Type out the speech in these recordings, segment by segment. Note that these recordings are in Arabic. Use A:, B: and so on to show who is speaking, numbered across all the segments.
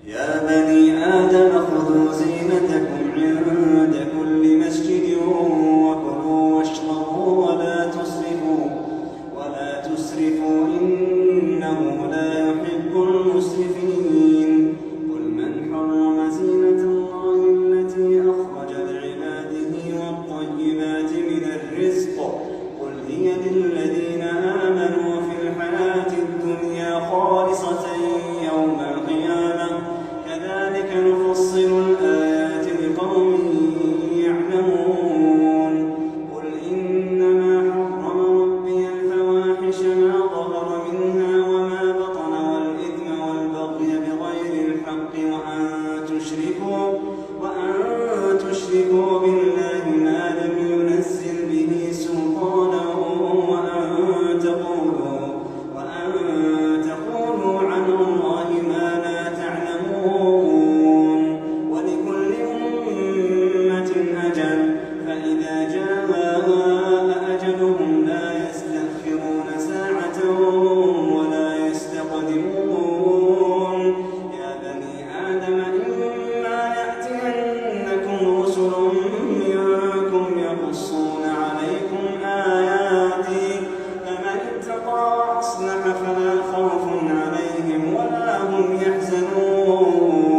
A: يا بني آدم خذوا زينتكم عند كل مسجد وكلوا واشربوا ولا تسرفوا إنه لا يحب المسرفين. قل من حرم زينة الله التي أخرج لعباده والطيبات من الرزق قل هي للذين آمنوا في الحياة الدنيا خالصة يوم القيامة كذلك نفصل الآيات لقوم يعلمون. قل إنما حرم ربي الفواحش ما ظهر منها وما بطن والإثم والبغي بغير الحق وأن تشركوا بالله ما لم ينزل به سلطانا وأن تقولوا عن الله ما لا تعلمون. ولكل أمة أجل فإذا جاء أجلهم لا يستأخرون ساعة ولا يستقدمون. يا بني آدم إما يأتينكم رسل منكم يقصون عليكم آياتي فمن اتقى وأصلح فلا خوف عليهم ولا هم يحزنون.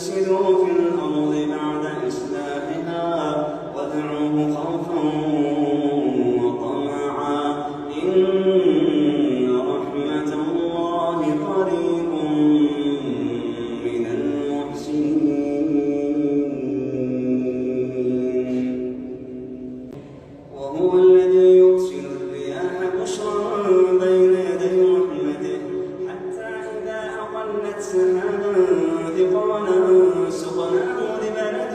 A: تفسدوا في الأرض بعد إصلاحها وادعوه خوفا وطمعا إن رحمة الله قريب من المحسنين وهو الذي يرسل الرياح بشرا بين يدي رحمته حتى إذا أقلت سحابا ثقالا سقناه لبلد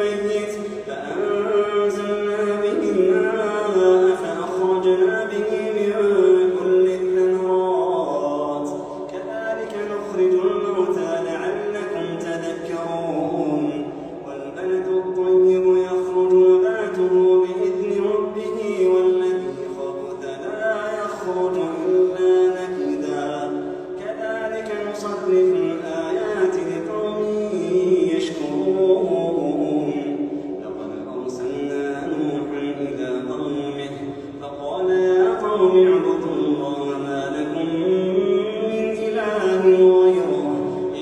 A: ميت فأنزلنا به الماء فأخرجنا به من كل الثمرات كذلك نخرج الموتى لعلكم تذكرون والبلد الطيب يخرج نباته بإذن ربه والذي خبث لا يخرج إلا نكدا كذلك نصرف الآيات لقوم يشكرون لقد أرسلنا نوحا إلى قومه فقال يا قوم اعبدوا الله ما لكم من إله غيره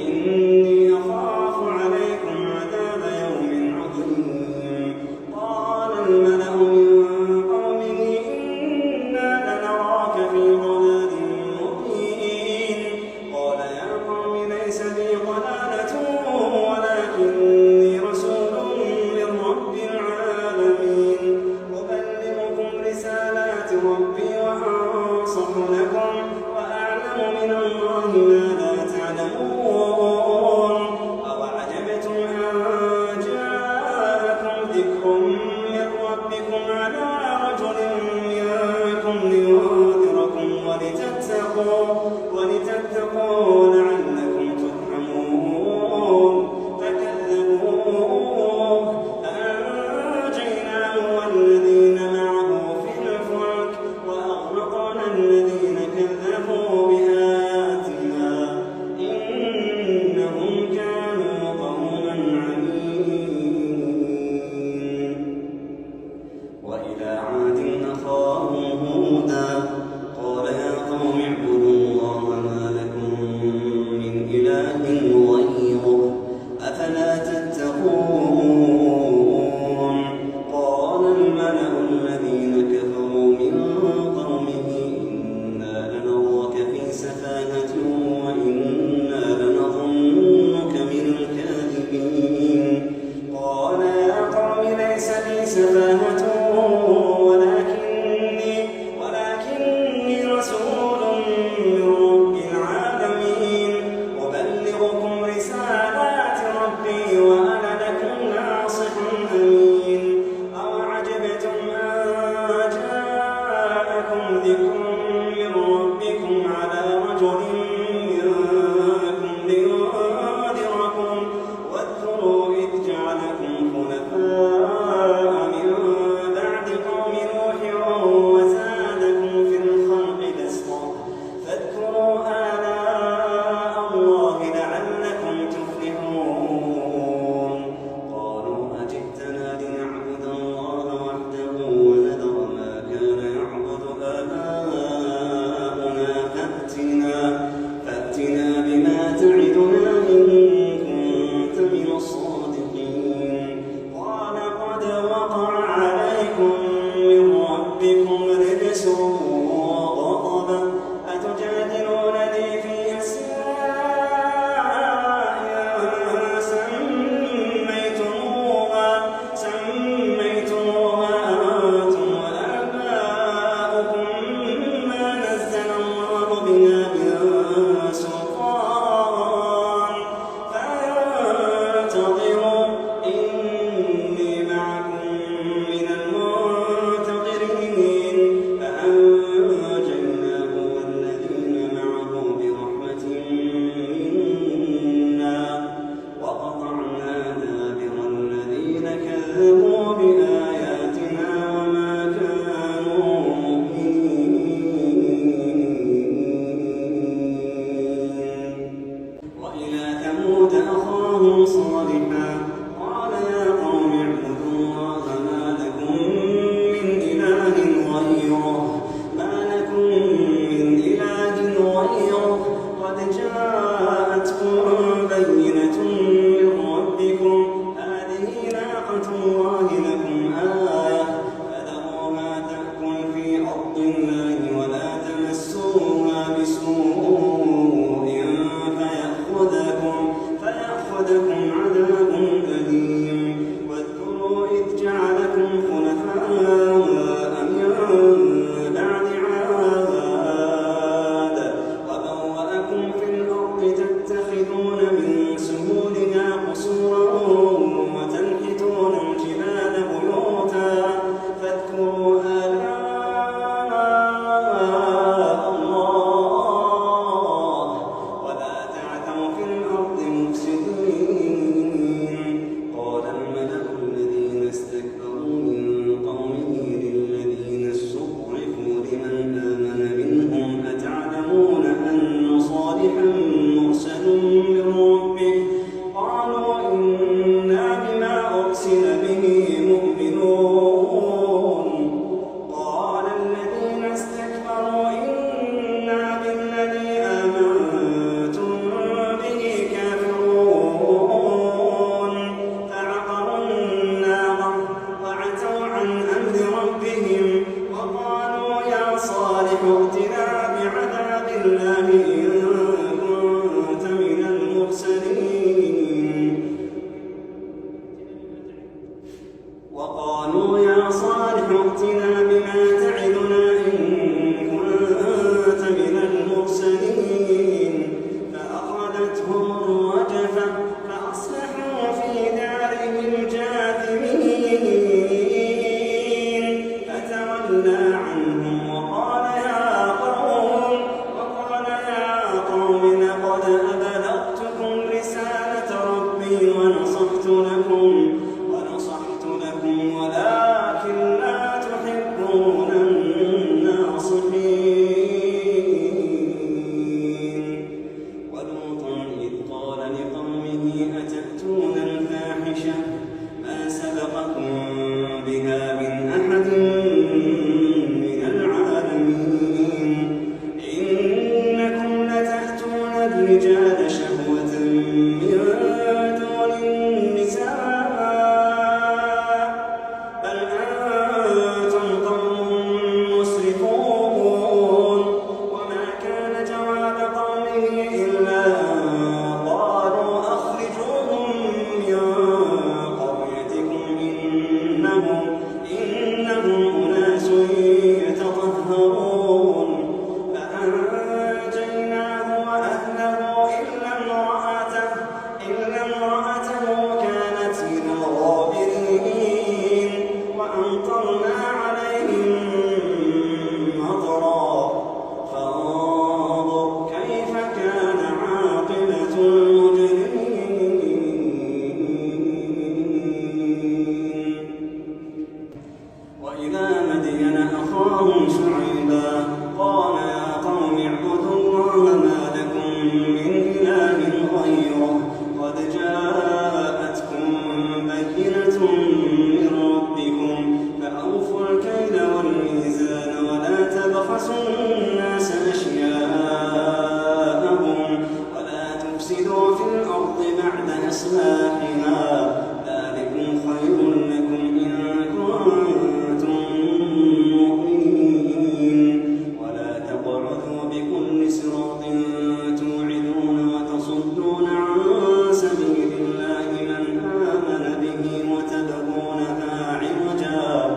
A: إني أخاف عليكم عذاب يوم عظيم قال الملأ من قومه إنا لنراك في ضلال مبين قال يا قوم ليس بي ضلالة ولكني رسول من رب العالمين أبلغكم رسالات ربي وأنصح لكم وأعلم من الله ما لا تعلمون أوعجبتم أن جاءكم ذكر من ربكم على رجل منكم لينذركم ولتتقوا لعلكم ترحمون فكذبوه فأنجيناه والذين معه في الفلك وأغرقنا الذين كذبوا بآياتنا إنهم كانوا قوما عمين وإلى عاد أخاهم هودا قال يا قوم اعبدوا الله ما لكم من إله غيره أفلا تتقون قال الملأ الذين كفروا من قومه إنا لنراك في سفاهة وإنا لنظنك من الكاذبين قال يا قوم ليس بي سفاهة ولكني رسول من رب العالمين أبلغكم رسالات ربي وأنا لكم ناصح أمين أوعجبتم أن جاءكم ذكر من ربكم على رجل منكم لينذركم واذكروا إذ جعلكم خلفاء من بعد قوم نوح وزادكم في الخلق بسطة فاذكروا آلاء الله لعلكم تفلحون قالوا أجئتنا لنعبد الله وحده ونذر ما كان يعبد آباؤنا فأتنا بما تعدنا إن كنت من الصادقين قال قد وقع عليكم من ربكم رجس وغضب أتجادلونني في أسماء سميتموها أنتم وآباؤكم ما نزل الله بها من سلطان فانتظروا إني معكم من المنتظرين فأنجيناه والذين معه برحمة منا وقطعنا دابر الذين كذبوا بآياتنا وما كانوا مؤمنين وإلى ثمود أخاهم صالحا قال يا قوم اعبدوا الله ما لكم من إله غيره قد جاءتكم بينة من فأخذكم عذاب أليم واذكروا إذ جعلكم خلفاء من بعد عاد وبوأكم في الأرض تتخذون من سهولها قصورا وتنحتون الجبال بيوتا فاذكروا آلاء الله ولا تعثوا في الأرض مفسدين قال الملأ الذين استكبروا من قومه للذين استضعفوا لمن آمن منهم أتعلمون أن صالحا مرسل من ربه قالوا إنا بما أرسل به مؤمنون قال الذين استكبروا إنا بالذي آمنتم به كافرون فعقروا الناقة وعتوا عن أمر ربهم وقالوا يا صالح ائتنا بعذاب الله إن كنت من المرسلين وقالوا يا صالح ائتنا بما تعدنا إن كنت من المرسلين فأخذتهم الرجفة فأصبحوا في دارهم جاثمين فتولى عنهم وقال يا قوم لقد أبلغتكم رسالة ربي ونصحت لكم ولكن لا تحبون الناصحين ولوطا إذ قال لقومه أتأتون الفاحشة ما سبقكم بها من أحد من العالمين إنكم لتأتون الرجال شهوة من دون النساء بل أنتم قوم مسرفون وما كان جواب قومه إلا أن قالوا أخرجوهم من قريتكم إنهم أناس يتطهرون فأنجيناه وأهله إلا امرأته كانت من الغابرين وأمطرنا عليهم مطرا فانظر كيف كان عاقبة المجرمين وإلى مدين أخاهم شعيبا قال يا قوم اعبدوا الله ما لكم من إله غيره قد جاءتكم بينة من ربكم فأوفوا الكيل والميزان ولا تبخسوا الناس أشياءهم ولا تفسدوا في الأرض بعد إصلاحها ذلكم خير لكم إن كنتم مؤمنين ولا تقعدوا بكل صراط توعدون وتصدون عن سبيل الله من آمن به وتبغونها عوجا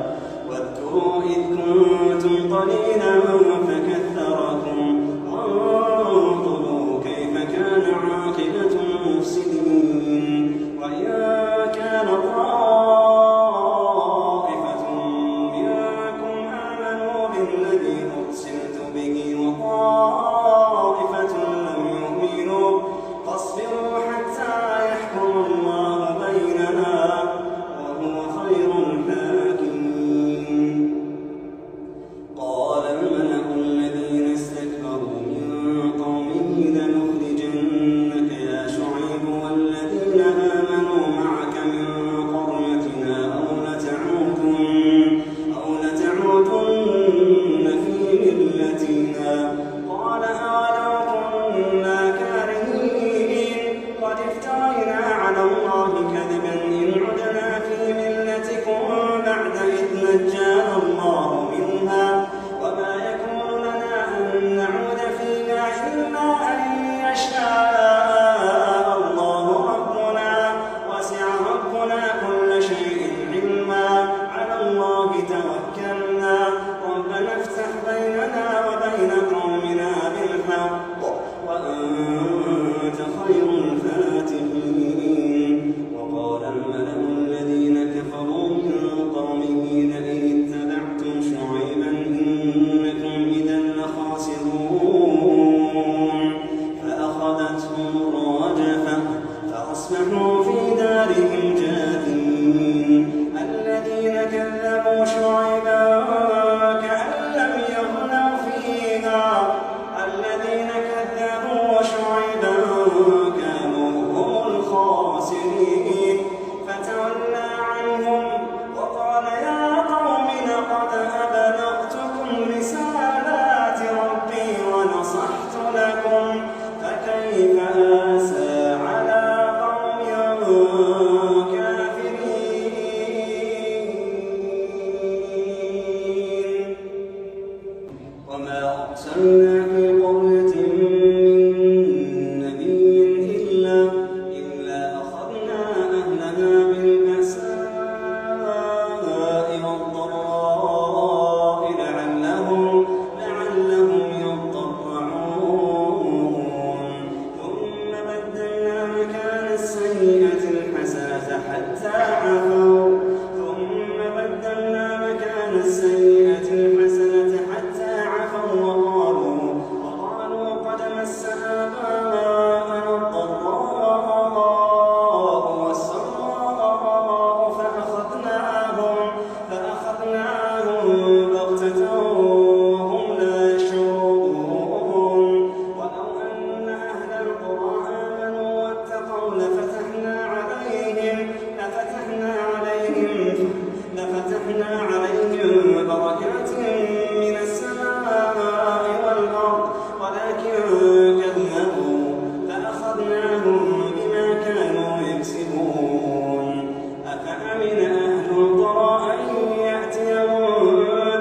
A: واذكروا إذ كنتم قليلا فكثركم وانظروا كيف كان عاقبة المفسدين وإن كافرين وما أرسلنا في قرية من نبي إلا أخذنا أهلها بالبأساء والضراء لعلهم يضرعون ثم بدلنا مكان السيئة الحسنة حتى عفوا وقالوا قد مس آباءنا الضراء والسراء فأخذناهم بغتة وهم لا يشعرون ولو أن أهل القرى آمنوا واتقوا لفتحنا عليهم بركات من السماء والأرض ولكن كذبوا فأخذناهم بما كانوا يكسبون أفأمن أهل القرى أن يأتيهم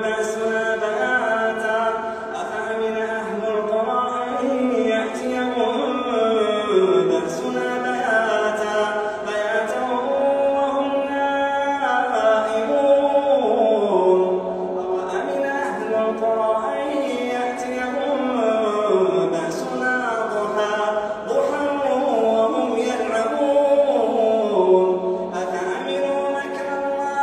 A: بأسنا بياتا وهم نائمون أوأمن أهل القرى أن يأتيهم بأسنا ضحى وهم يلعبون أفأمنوا مكر الله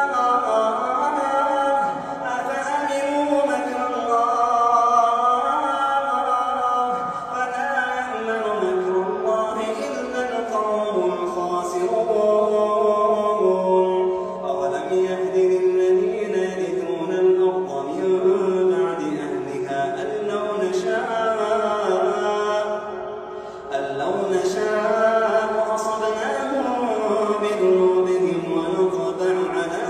A: فلا يأمن مكر الله إلا القوم الخاسرون أولم يهد للذين يرثون الأرض من بعد أهلها أن لو نشاء أصبناهم بذنوبهم ونطبع على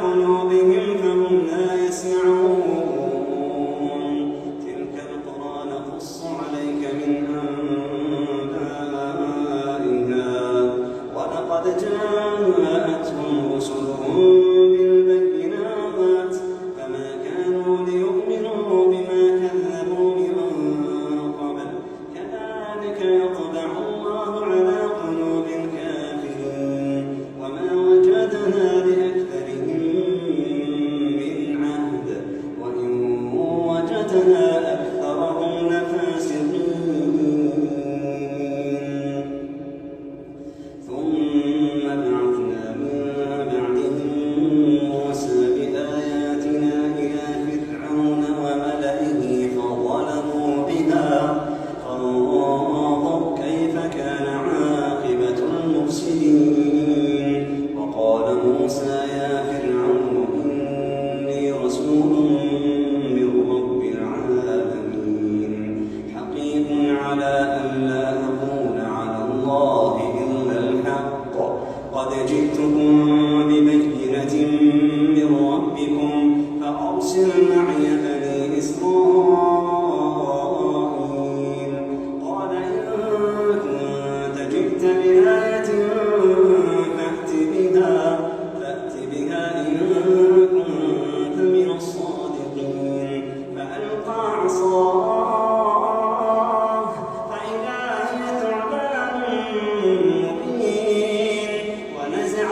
A: قلوبهم فهم لا يسمعون تلك القرى نقص عليك من أنبائها ولقد جاءتهم رسلهم بالبينات فما كانوا ليؤمنوا بما كذبوا من قبل كذلك يطبع الله على قلوب الكافرين وما وجدنا لأكثرهم من عهد وإن وجدنا أكثرهم لفاسقين ثم بعثنا من بعدهم موسى بآياتنا إلى فرعون وملئه فظلموا بها فانظر كيف كان عاقبة المفسدين وقال موسى يا فرعون إني رسول من رب العالمين حقيق على أن لا أقول على الله إلا الحق قد جئتكم ببينة من ربكم فأرسل معي بني إسرائيل قال إن كنت جئت بآية فأت بها إن كنت من الصادقين فألقى عصاه فإذا هي ثعبان مبين ونزع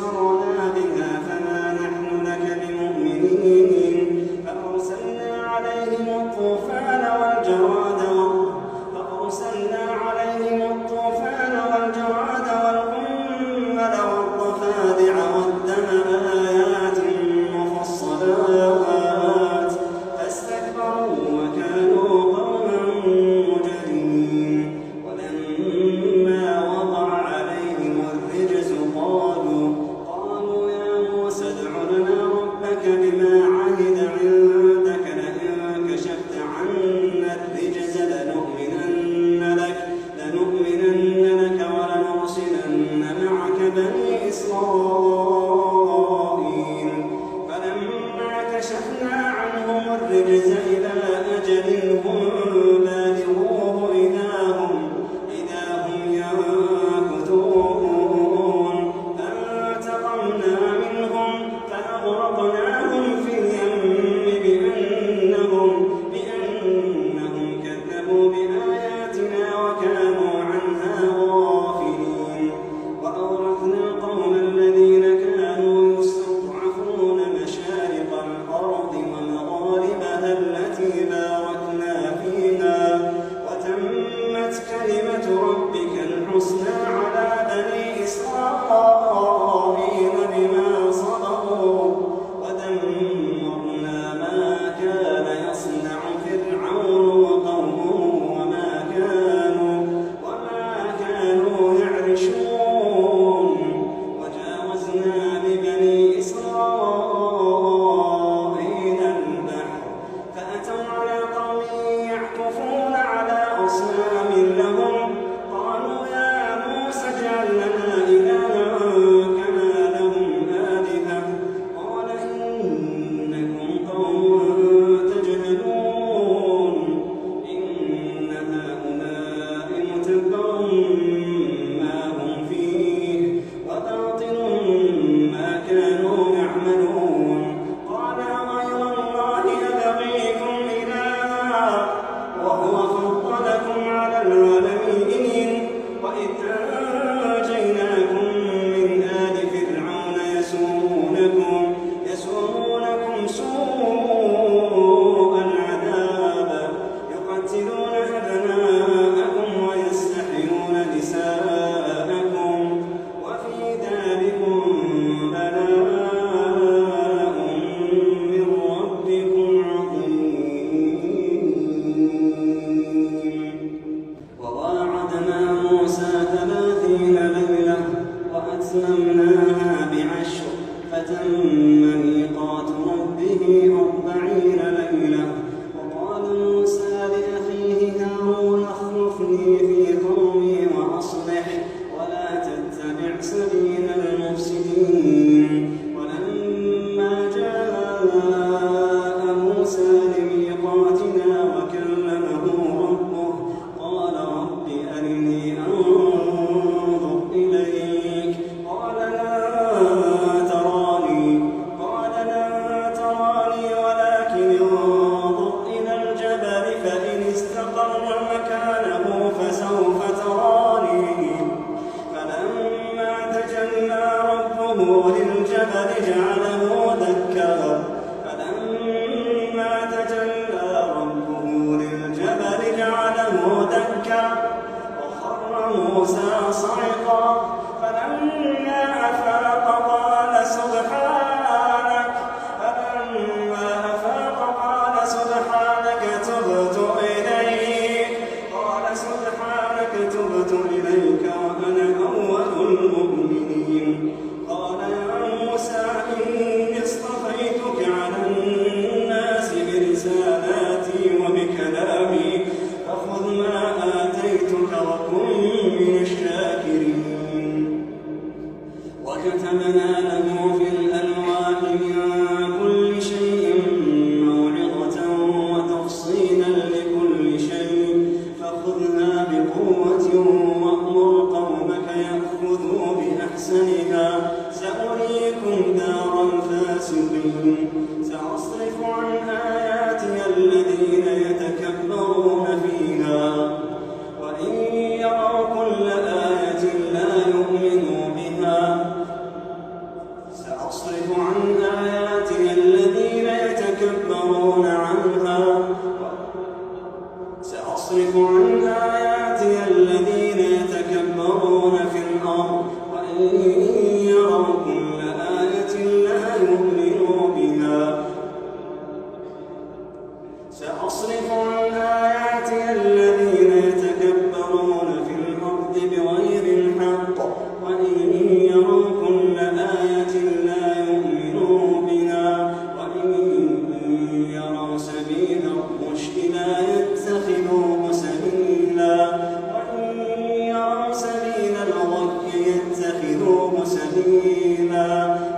A: استهزأنا بها فما نحن لك بمؤمنين فأرسلنا عليهم الطوفان والجراد والقمل والضفادع والدم آيات مفصلات فاستكبروا وكانوا قوما مجرمين ولما وقع عليهم الرجز قالوا يا موسى ادع لنا ربك بما عهد عندك لئن كشفت عنا الرجز لنؤمنن لك ولنرسلن معك بني إسرائيل فلما كشفنا عنهم الرجز إلى أجل هم بالغوه إذا هم ينكثون فانتقمنا منهم فأغرقناهم في اليم بأنهم كذبوا بآياتنا وكانوا عنها غافلين وأورثنا القوم الذين كانوا يستضعفون مشارق الأرض ومغاربها التي باركنا فيها وتمت كلمة ربك الحسنى على بني إسرائيل بما صبروا ودمرنا ما كان يصنع فرعون وقومه وما كانوا يعرشون وجاوزنا ببني إسرائيل البحر فأتوا على قوم يعكفون على أصنام لهم قالوا يا موسى اجعل لنا إلها كما لهم آلهة قال إنكم قوم تجهلون إن هؤلاء متبر ما هم فيه وباطل ما كانوا يعملون قال غير الله أبغيكم إلها وهو فضلكم على العالمين وإذ أنجيناكم من آل فرعون يسومونكم سوء العذاب يقتلون أبناءكم ويستحيون نساءكم وفي ذلكم بلاء من ربكم عظيم وواعدنا موسى 30 ليلة وأتممناها ب10 فتم ميقات ربه 40 ليلة وقال موسى لأخيه هارون اخلفني في قومي وأصلح ولا تتبع سبيل المفسدين ولما جاء موسى لميقاتنا وكلمه ربه قال رب أرني أنظر إليك قال لا تراني ولكن انظر إلى الجبل فإن استقر مكانه فسوف تراني فلما تجلى ربه للجبل جعله دكا وخر موسى صعقا فلما أفاق قال سبحانك تبت إليك وأنا أول المؤمنين قال يا موسى إني اصطفيتك على الناس برسالاتي وبكلامي فخذ ما آتيتك وكن من الشاكرين وكتبنا له في الألواح من كل شيء موعظة وتفصيلا لكل شيء فخذها بقوة وأمر قومك يأخذوا بأحسنها سأريكم دار الفاسقين سأصرف عن آياتي الذين يتكبرون فيها وإن يروا كل آية لا يؤمنوا بها سبيلا